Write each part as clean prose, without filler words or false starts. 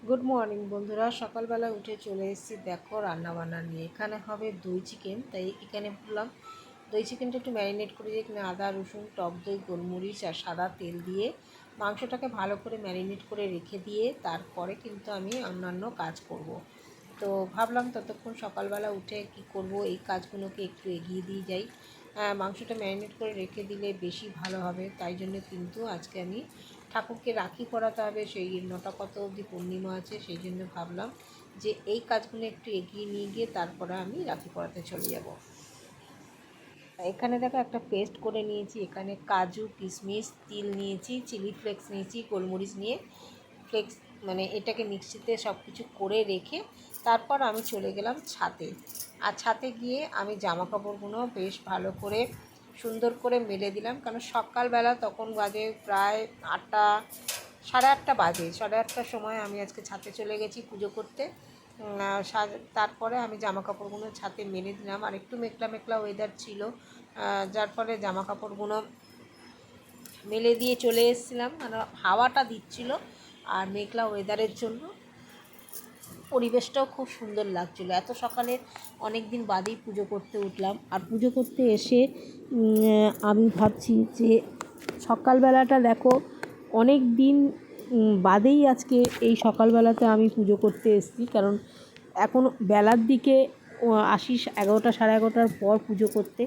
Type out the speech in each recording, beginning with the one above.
Good morning বন্ধুরা, সকালবেলা উঠে চলে এসেছি দেখো রান্নাবান্না নিয়ে। এখানে হবে দই চিকেন, তাই এখানে বললাম দই চিকেনটা একটু ম্যারিনেট করে দিয়ে এখানে আদা রসুন টক দই গোলমরিচ আর সাদা তেল দিয়ে মাংসটাকে ভালো করে ম্যারিনেট করে রেখে দিয়ে তারপরে কিন্তু আমি অন্যান্য কাজ করব। তো ভাবলাম ততক্ষণ সকালবেলা উঠে কি করব, এই কাজগুলোকে একটু এগিয়ে দিয়ে যাই। মাংসটা ম্যারিনেট করে রেখে দিলে বেশি ভালো হবে, তাই জন্য কিন্তু আজকে আমি ঠাকুরকে রাখি পরাতে হবে, সেই 9টা কত অবধি পূর্ণিমা আছে, সেই জন্য ভাবলাম যে এই কাজগুলো একটু এগিয়ে নিয়ে গিয়ে তারপরে আমি রাখি পরাতে চলে যাব। এখানে দেখো একটা পেস্ট করে নিয়েছি, এখানে কাজু কিশমিশ তিল নিয়েছি, চিলি ফ্লেক্স নিয়েছি, গোলমরিচ নিয়ে ফ্লেক্স মানে এটাকে মিক্সিতে সব কিছু করে রেখে তারপর আমি চলে গেলাম ছাদে। আর ছাদে গিয়ে আমি জামা কাপড়গুলো বেশ ভালো করে সুন্দর করে মেলে দিলাম, কারণ সকালবেলা তখন বাজে প্রায় 8টা, সাড়ে 8টা বাজে। সাড়ে 8টার সময় আমি আজকে ছাদে চলে গেছি পুজো করতে। তারপরে আমি জামা কাপড়গুলো ছাদে মেলে দিলাম, আর একটু মেঘলা মেঘলা ওয়েদার ছিল, যার ফলে জামা কাপড়গুলো মেলে দিয়ে চলে এসেছিলাম। মানে হাওয়াটা দিচ্ছিল আর মেঘলা ওয়েদারের জন্য পরিবেশটাও খুব সুন্দর লাগছিলো। এত সকালে অনেক দিন বাদেই পুজো করতে উঠলাম, আর পুজো করতে এসে আমি ভাবছি যে সকালবেলাটা দেখো অনেক দিন বাদেই আজকে এই সকালবেলাতে আমি পুজো করতে এসেছি, কারণ এখন বেলার দিকে আসি 11টা সাড়ে 11টার পর পুজো করতে,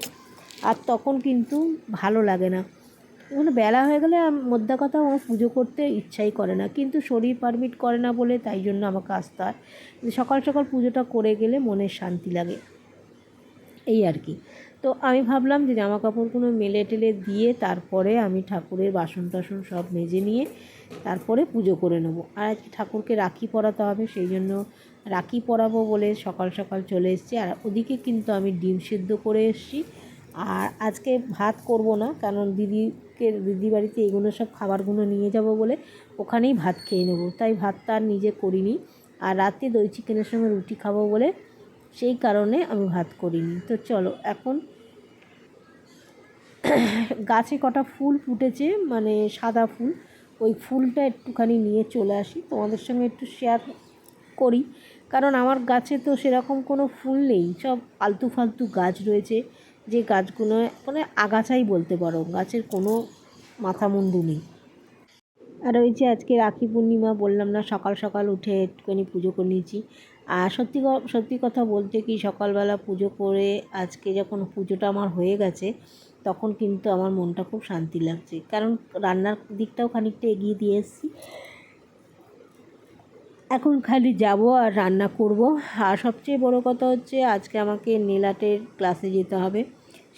আর তখন কিন্তু ভালো লাগে না। মানে বেলা হয়ে গেলে মোদ্দা কথা আমার পুজো করতে ইচ্ছাই করে না, কিন্তু শরীর পারমিট করে না বলে তাই জন্য আমাকে আসতে হয়। সকাল সকাল পুজোটা করে গেলে মনের শান্তি লাগে, এই আর কি। তো আমি ভাবলাম যে জামা কাপড়গুলো মেলে টেলে দিয়ে তারপরে আমি ঠাকুরের বাসন টাসন সব মেজে নিয়ে তারপরে পুজো করে নেবো। আর আজকে ঠাকুরকে রাখি পরাতে হবে, সেই জন্য রাখি পরাবো বলে সকাল সকাল চলে এসেছি। আর ওদিকে কিন্তু আমি ডিম সিদ্ধ করে এসেছি। আর আজকে ভাত করব না, কারণ দিদি বাড়িতে এগুলো সব খাবারগুলো নিয়ে যাব বলে ওখানেই ভাত খেয়ে নেবো, তাই ভাতটা আর নিজে করিনি। আর রাতে দই চিকেনের সঙ্গে রুটি খাবো বলে সেই কারণে আমি ভাত করিনি। তো চলো, এখন গাছে কটা ফুল ফুটেছে, মানে সাদা ফুল, ওই ফুলটা একটুখানি নিয়ে চলে আসি, তোমাদের সঙ্গে একটু শেয়ার করি। কারণ আমার গাছে তো সেরকম কোনো ফুল নেই, সব আলতু ফালতু গাছ রয়েছে, যে গাছগুলো মানে আগাছাই বলতে পারো, গাছের কোনো মাথা মুন্ডু নেই। আর ওই যে আজকে রাখি পূর্ণিমা, বললাম না সকাল সকাল উঠে একটুখানি পুজো করে নিয়েছি। আর সত্যি কথা বলতে কি, সকালবেলা পুজো করে আজকে যখন পুজোটা আমার হয়ে গেছে তখন কিন্তু আমার মনটা খুব শান্তি লাগছে, কারণ রান্নার দিকটাও খানিকটা এগিয়ে দিয়ে এসেছি। এখন খালি যাব আর রান্না করব। আর সবচেয়ে বড় কথা হচ্ছে আজকে আমাকে নেল আর্টের ক্লাসে যেতে হবে,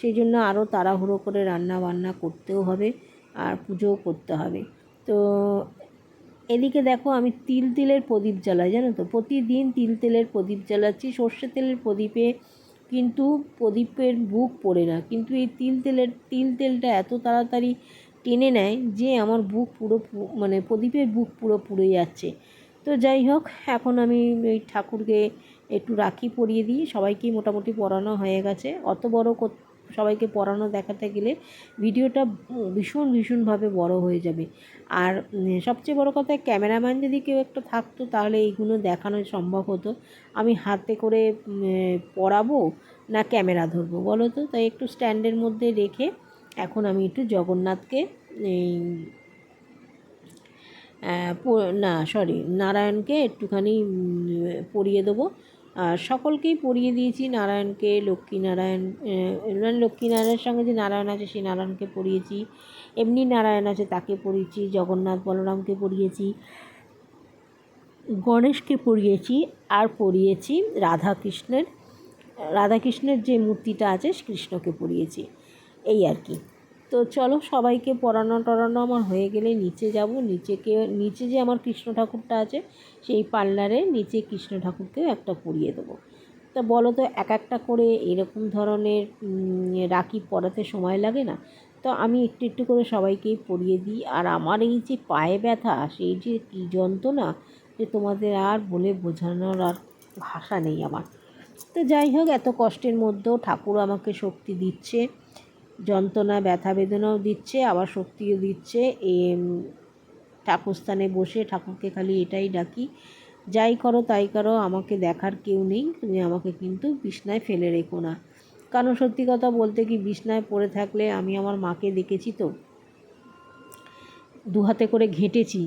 সেই জন্য আরও তাড়াহুড়ো করে রান্না বান্না করতেও হবে আর পুজোও করতে হবে। তো এদিকে দেখো আমি তিলের প্রদীপ জ্বালাই, জানো তো, প্রতিদিন তেলের প্রদীপ জ্বালাচ্ছি। সর্ষে তেলের প্রদীপে কিন্তু প্রদীপের বুক পড়ে না, কিন্তু এই তেলটা এত তাড়াতাড়ি টেনে নেয় যে আমার বুক পুরো মানে প্রদীপের বুক পুরো পুড়ে যাচ্ছে। তো যাই হোক, এখন আমি ওই ঠাকুরকে একটু রাখি পরিয়ে দিই, সবাইকেই মোটামুটি পরানো হয়ে গেছে। অত বড় সবাইকে পরানো দেখাতে গেলে ভিডিওটা ভীষণভাবে বড় হয়ে যাবে। আর সবচেয়ে বড় কথা, ক্যামেরাম্যান যদি কেউ একটা থাকতো তাহলে এইগুলো দেখানো সম্ভব হতো। আমি হাতে করে পরাবো না ক্যামেরা ধরবো বলো তো, তাই একটু স্ট্যান্ডের মধ্যে রেখে এখন আমি একটু জগন্নাথকে নারায়ণকে একটুখানি পরিয়ে দেবো। আর সকলকেই পরিয়ে দিয়েছি, নারায়ণকে, লক্ষ্মীনারায়ণের সঙ্গে যে নারায়ণ আছে সেই নারায়ণকে পরিয়েছি, এমনি নারায়ণ আছে তাকে পরিয়েছি, জগন্নাথ বলরামকে পরিয়েছি, গণেশকে পরিয়েছি, আর পরিয়েছি রাধাকৃষ্ণের যে মূর্তিটা আছে কৃষ্ণকে পরিয়েছি, এই আর কি। তো চলো, সবাইকে পরানো টরানো আমার হয়ে গেলে নিচে যাব। নিচে যে আমার কৃষ্ণ ঠাকুরটা আছে সেই পার্লারে নিচে কৃষ্ণ ঠাকুরকেও একটা পরিয়ে দেবো। তা বলো তো, একটা করে এরকম ধরনের রাখি পরাতে সময় লাগে না? তো আমি একটু একটু করে সবাইকেই পরিয়ে দিই। আর আমার এই যে পায়ে ব্যথা, সেই যে কী যন্ত্রণা, যে তোমাদের আর বলে বোঝানোর আর ভাষা নেই আমার। তো যাই হোক, এত কষ্টের মধ্যেও ঠাকুর আমাকে শক্তি দিচ্ছে, যন্ত্রণা ব্যথা বেদনাও দিচ্ছে, আবার শক্তিও দিচ্ছে। ঠাকুরস্থানে বসে ঠাকুরকে খালি এটাই ডাকি যাই করো তাই করো, আমাকে দেখার কেউ নেই, তুমি আমাকে কিন্তু বিছনায় ফেলে রেখো না। কারণ সত্যি কথা বলতে কি, বিছনায় পড়ে থাকলে আমি আমার মাকে দেখেছি তো, দু হাতে করে ঘেঁটেছি।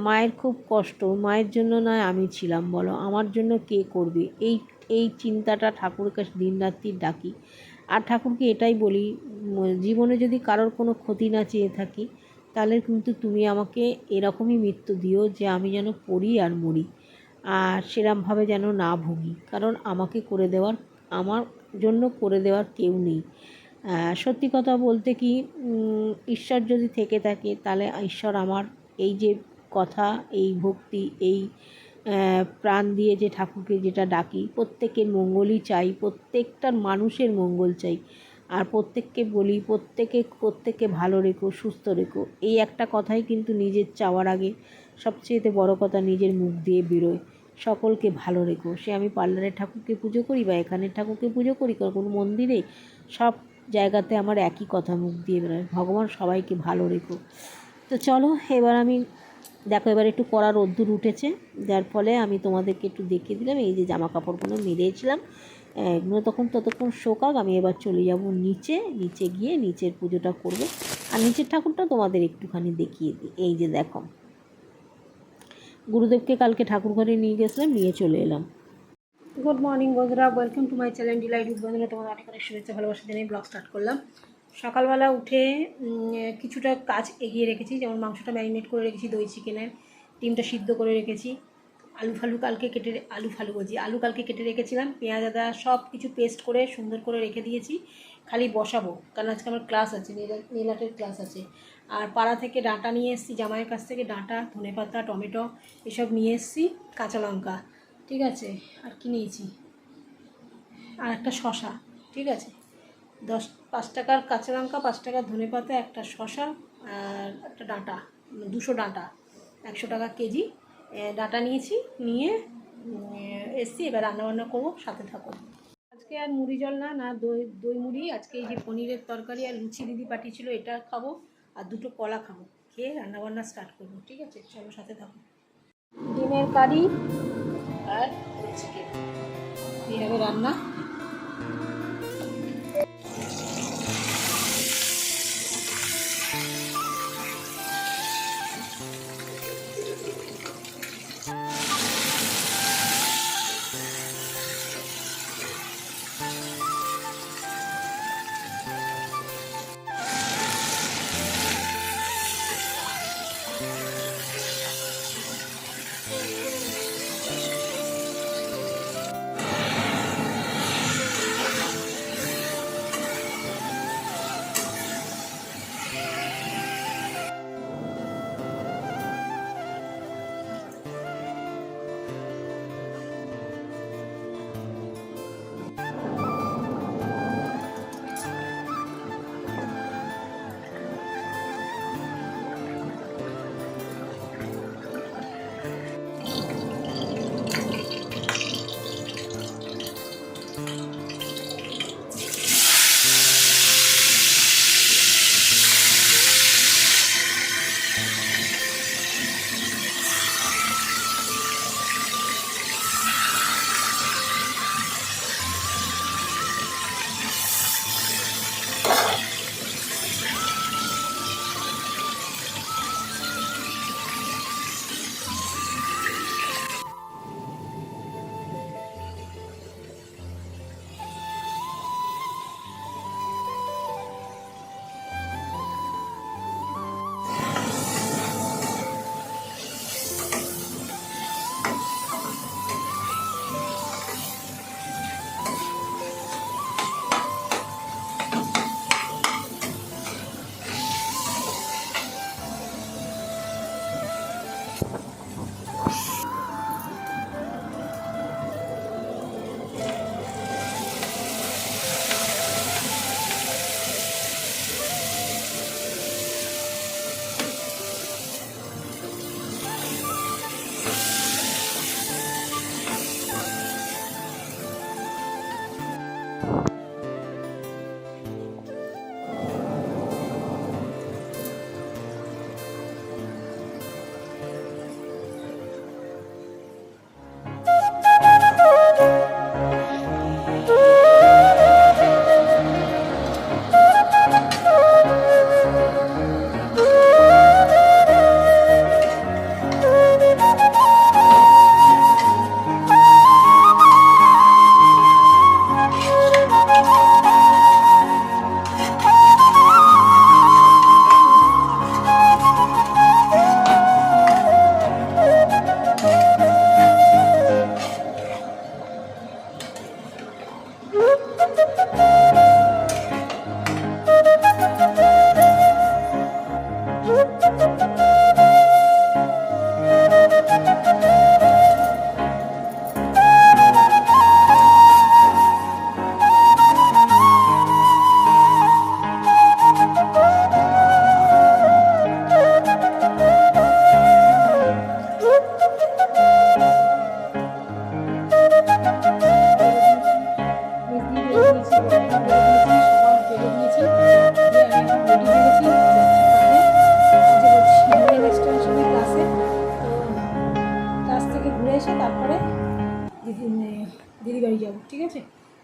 মায়ের খুব কষ্ট, মায়ের জন্য নয় আমি ছিলাম বলো, আমার জন্য কে করবে? এই এই চিন্তাটা ঠাকুরকে দিনরাত্রি ডাকি। আর ঠাকুরকে এটাই বলি, জীবনে যদি কারোর কোনো ক্ষতি না চেয়ে থাকি, তাহলে কিন্তু তুমি আমাকে এরকমই মৃত্যু দিও যে আমি যেন পড়ি আর মরি, আর সেরমভাবে যেন না ভুগি। কারণ আমাকে করে দেওয়ার, আমার জন্য করে দেওয়ার কেউ নেই। সত্যি কথা বলতে কি, ঈশ্বর যদি থেকে থাকে তাহলে ঈশ্বর আমার এই যে কথা, এই ভক্তি, এই প্রাণ দিয়ে যে ঠাকুরকে যেটা ডাকি, প্রত্যেকের মঙ্গলই চাই, প্রত্যেকটার মানুষের মঙ্গল চাই। আর প্রত্যেককে বলি, প্রত্যেককে ভালো রেখো, সুস্থ রেখো, এই একটা কথাই কিন্তু নিজের চাওয়ার আগে সবচেয়ে বড় কথা নিজের মুখ দিয়ে বেরোয়, সকলকে ভালো রেখো। সে আমি পার্লারের ঠাকুরকে পুজো করি বা এখানের ঠাকুরকে পুজো করি, কোনো মন্দিরে, সব জায়গাতে আমার একই কথা মুখ দিয়ে বেরোয়, ভগবান সবাইকে ভালো রেখো। তো চলো এবার আমি, দেখো এবার একটু কড়া রোদ্দুর উঠেছে, যার ফলে আমি তোমাদেরকে একটু দেখিয়ে দিলাম। এই যে জামা কাপড়গুলো মেলেছিলাম, এগুলো ততক্ষণ শোকাক, আমি এবার চলে যাব নিচে গিয়ে নিচের পুজোটা করব। আর নিচের ঠাকুরটা তোমাদের একটুখানি দেখিয়ে দিই। এই যে দেখো, গুরুদেবকে কালকে ঠাকুর ঘরে নিয়ে গেছিলাম, নিয়ে চলে এলাম। গুড মর্নিং বন্ধুরা, welcome to my channel Delight with বন্ধুরা। তোমাদের অনেক অনেক শুভেচ্ছা ভালোবাসা জানিয়ে ব্লগ স্টার্ট করলাম। সকালবেলা উঠে কিছুটা কাজ এগিয়ে রেখেছি, যেমন মাংসটা ম্যারিনেট করে রেখেছি, দই চিকেনের, ডিমটা সিদ্ধ করে রেখেছি, আলু কালকে কেটে রেখেছিলাম, পেঁয়াজ আদা সব কিছু পেস্ট করে সুন্দর করে রেখে দিয়েছি। খালি বসাবো, কারণ আজকে আমার ক্লাস আছে, নেল আর্টের ক্লাস আছে। আর পাড়া থেকে ডাঁটা নিয়ে এসেছি, জামাইয়ের কাছ থেকে ডাঁটা, ধনেপাতা, টমেটো এসব নিয়ে এসেছি, কাঁচা লঙ্কা, ঠিক আছে, আর কি নিয়েছি, আর একটা শশা, ঠিক আছে, 5 টাকার কাঁচা লঙ্কা, 5 টাকার ধনেপাতা, একটা শশা, আর একটা ডাঁটা, 200 ডাঁটা, 100 টাকা কেজি ডাঁটা নিয়েছি, নিয়ে এসছি। এবার রান্নাবান্না করবো, সাথে থাকো। আজকে আর মুড়ি জল না দই মুড়ি, আজকে এই যে পনিরের তরকারি আর লুচি দিদি পাঠিয়েছিল, এটা খাবো, আর 2টো কলা খাবো, খেয়ে রান্নাবান্না স্টার্ট করবো, ঠিক আছে, চলো সাথে থাকো। ডিমের কারি আর চিকেন, এইভাবে রান্না।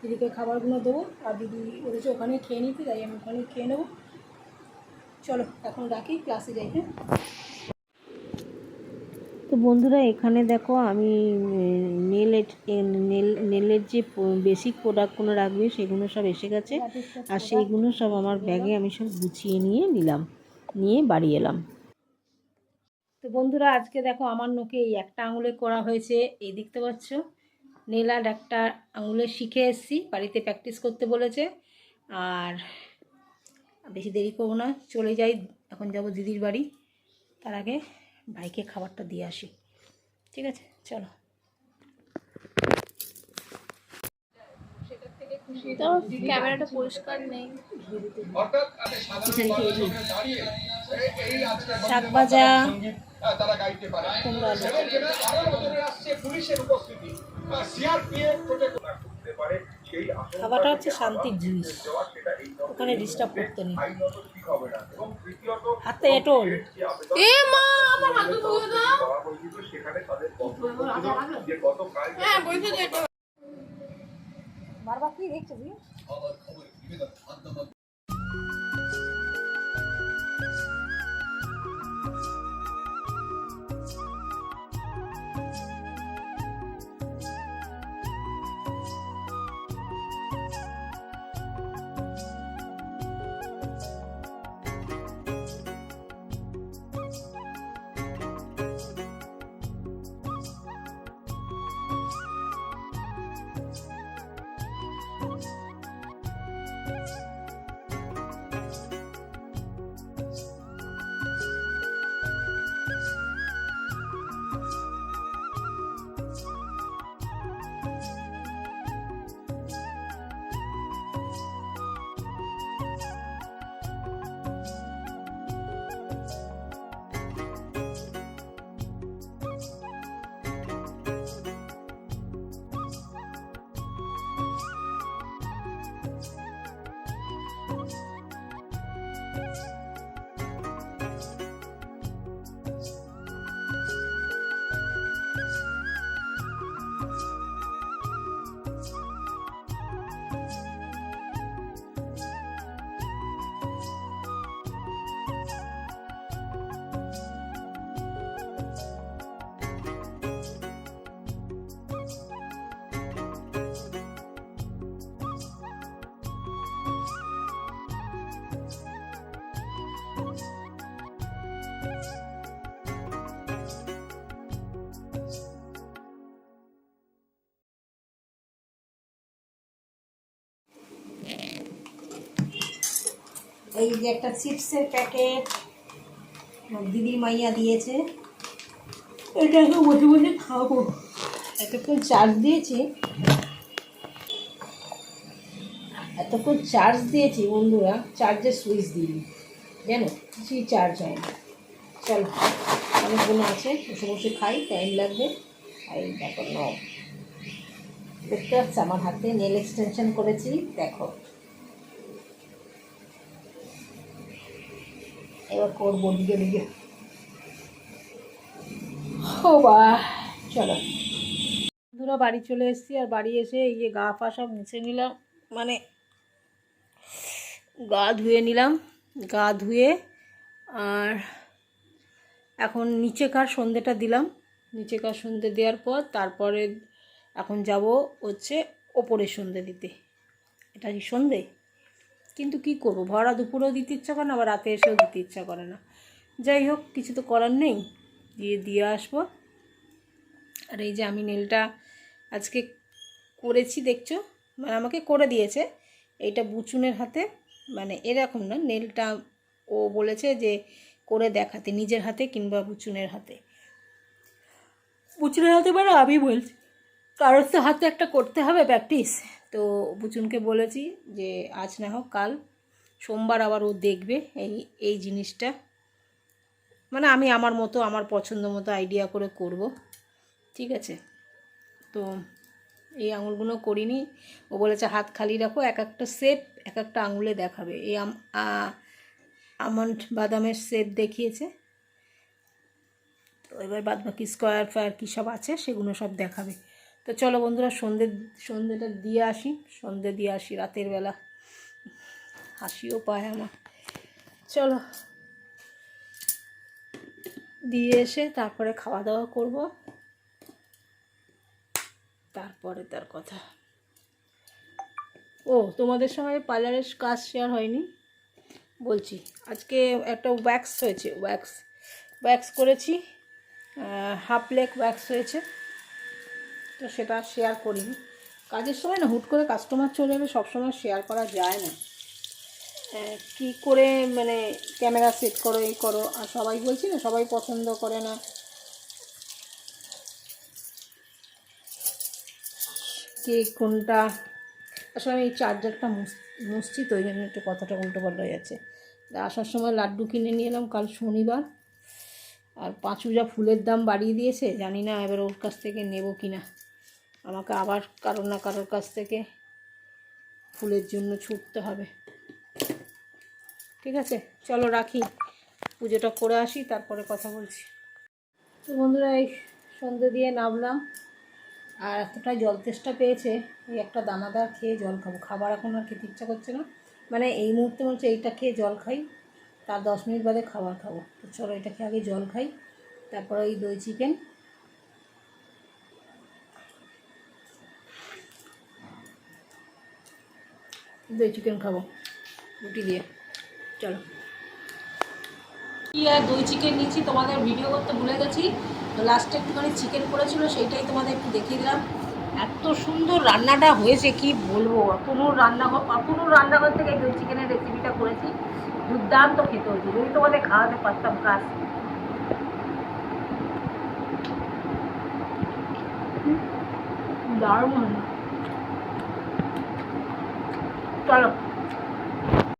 দিদিকে খাবারগুলো দেবো, আর দিদি বলেছে ওখানে খেয়ে নিতে, তাই আমি ওখানে খেয়ে নেবো। চলো এখন রাখি, ক্লাসে যাই। হ্যাঁ, তো বন্ধুরা এখানে দেখো আমি নেলের যে বেসিক প্রোডাক্টগুলো রাখবে সেগুলো সব এসে গেছে, আর সেইগুলো সব আমার ব্যাগে আমি সব গুছিয়ে নিয়ে বাড়ি এলাম। তো বন্ধুরা আজকে দেখো আমার নোকে এই একটা আঙুলে করা হয়েছে, এই দেখতে পাচ্ছ নেল আর্ট একটা আঙুলে শিখে এসেছি, বাড়িতে প্র্যাকটিস করতে বলেছে। আর বেশি দেরি করবো না, চলে যাই, এখন যাব দিদির বাড়ি। তার আগে ভাইকে খাবারটা দিয়ে আসি, ঠিক আছে? চলো। তো ক্যামেরাটা পরিষ্কার নেই। শাক ভাজা, খাবারটা হচ্ছে শান্তির জিনিস, ওখানে ডিস্টার্ব করতে নেই। হাতে এটোল এ মা, আমার হাতে ধুয়ে দাও। হ্যাঁ বলছো যে এটা বারবার কি দেখছো তুই? এই যে একটা চিপসের প্যাকেট দিদির মাইয়া দিয়েছে, এটাকে বসে বসে খাবো। এতক্ষণ চার্জ দিয়েছি বন্ধুরা, চার্জের সুইচ দিই জানো, কিছুই চার্জ হয় না। চলো, অনেকগুলো আছে, বসে বসে খাই, টাইম লাগবে। এই দেখো নাও, দেখতে পাচ্ছ আমার হাতে নেল এক্সটেনশন করেছি, দেখো। এবার করবো দিকে ও বা। চলো বন্ধুরা বাড়ি চলে এসেছি, আর বাড়ি এসে এই যে গা ফা সব মুছে নিলাম, মানে গা ধুয়ে আর এখন নিচেকার সন্ধ্যেটা দিলাম। নিচেকার সন্ধ্যে দেওয়ার পর তারপরে এখন যাব হচ্ছে ওপরে সন্ধ্যে দিতে। এটা কি সন্ধ্যে, কিন্তু কি করব, ভরা দুপুরেও দিতে ইচ্ছা করে না, আবার রাতে এসেও দিতে ইচ্ছা করে না। যাই হোক, কিছু তো করার নেই, দিয়ে আসবো। আর এই যে আমি নেলটা আজকে করেছি দেখছো, মানে আমাকে করে দিয়েছে, এইটা বুচুনের হাতে, মানে এরকম না, নেলটা ও বলেছে যে করে দেখাতে নিজের হাতে কিংবা বুচুনের হাতে মানে আমি বলছি কারোর তো হাতে একটা করতে হবে প্র্যাকটিস। তো বুচুনকে বলেছি যে আজ না হোক কাল, সোমবার আবার ও দেখবে এই জিনিসটা, মানে আমি আমার মতো আমার পছন্দ মতো আইডিয়া করে করব, ঠিক আছে? তো এই আঙুলগুলো করিনি, ও বলেছে হাত খালি রাখো, এক একটা শেপ এক একটা আঙুলে দেখাবে। এই আমন্ড বাদামের শেপ দেখিয়েছে, তো এবার বাদ বাকি স্কোয়ার ফায়ার কী সব আছে সেগুলো সব দেখাবে। তো চলো বন্ধুরা, সন্ধেটা দিয়ে আসি, সন্ধে দিয়ে আসি রাতের বেলা, হাসিও পায় আমার। চলো, দিয়ে এসে তারপরে খাওয়া দাওয়া করব, তারপরে তার কথা। ও, তোমাদের সঙ্গে পার্লারের কাজ শেয়ার হয়নি, বলছি। আজকে একটা ওয়্যাক্স হয়েছে, ওয়্যাক্স করেছি, হাফ লেগ ওয়্যাক্স হয়েছে, তো সেটা শেয়ার করিনি। কাজের সময় না হুট করে কাস্টমার চলে এলে সবসময় শেয়ার করা যায় না, কি করে মানে ক্যামেরা সেট করো, এই করো, আর সবাই বলছি না, সবাই পছন্দ করে না, কে কোনটা। আসলে আমি এই চার্জারটা মুছছি, তো ওই জন্য একটু কথাটা উল্টোপাল্টা হয়ে যাচ্ছে। আসার সময় লাড্ডু কিনে নিয়ে এলাম, কাল শনিবার, আর পাঁচুজা ফুলের দাম বাড়িয়ে দিয়েছে, জানি না এবার ওর কাছ থেকে নেব কি না, আমাকে আবার কারোর না কারোর কাছ থেকে ফুলের জন্য ছুটতে হবে। ঠিক আছে, চলো রাখি, পুজোটা করে আসি, তারপরে কথা বলছি। তো বন্ধুরা, এই সন্ধ্যে দিয়ে নামলাম, আর এতটাই জল তেষ্টা পেয়েছে, এই একটা দানাদার খেয়ে জল খাবো। খাবার এখন আর খেতে ইচ্ছা করছে না, মানে এই মুহূর্তে মনে হচ্ছে এইটা খেয়ে জল খাই, তার 10 মিনিট বাদে খাবার খাবো। তো চলো, এটা খেয়ে আগে জল খাই, তারপরে এই দই চিকেন খাবো রুটি দিয়ে। চলো, আর দই চিকেন নিচ্ছি, তোমাদের ভিডিও করতে ভুলে গেছি, তো লাস্টে একটুখানি চিকেন করেছিল, সেইটাই তোমাদের একটু দেখিয়ে দিলাম। এত সুন্দর রান্নাটা হয়েছে কি বলবো, কোনো রান্নাঘর থেকে দই চিকেনের রেসিপিটা করেছি, দুর্দান্ত খেতে হয়েছে। যদি তোমাদের খাওয়াতে পারতাম কাজ। দারুণ। চলো।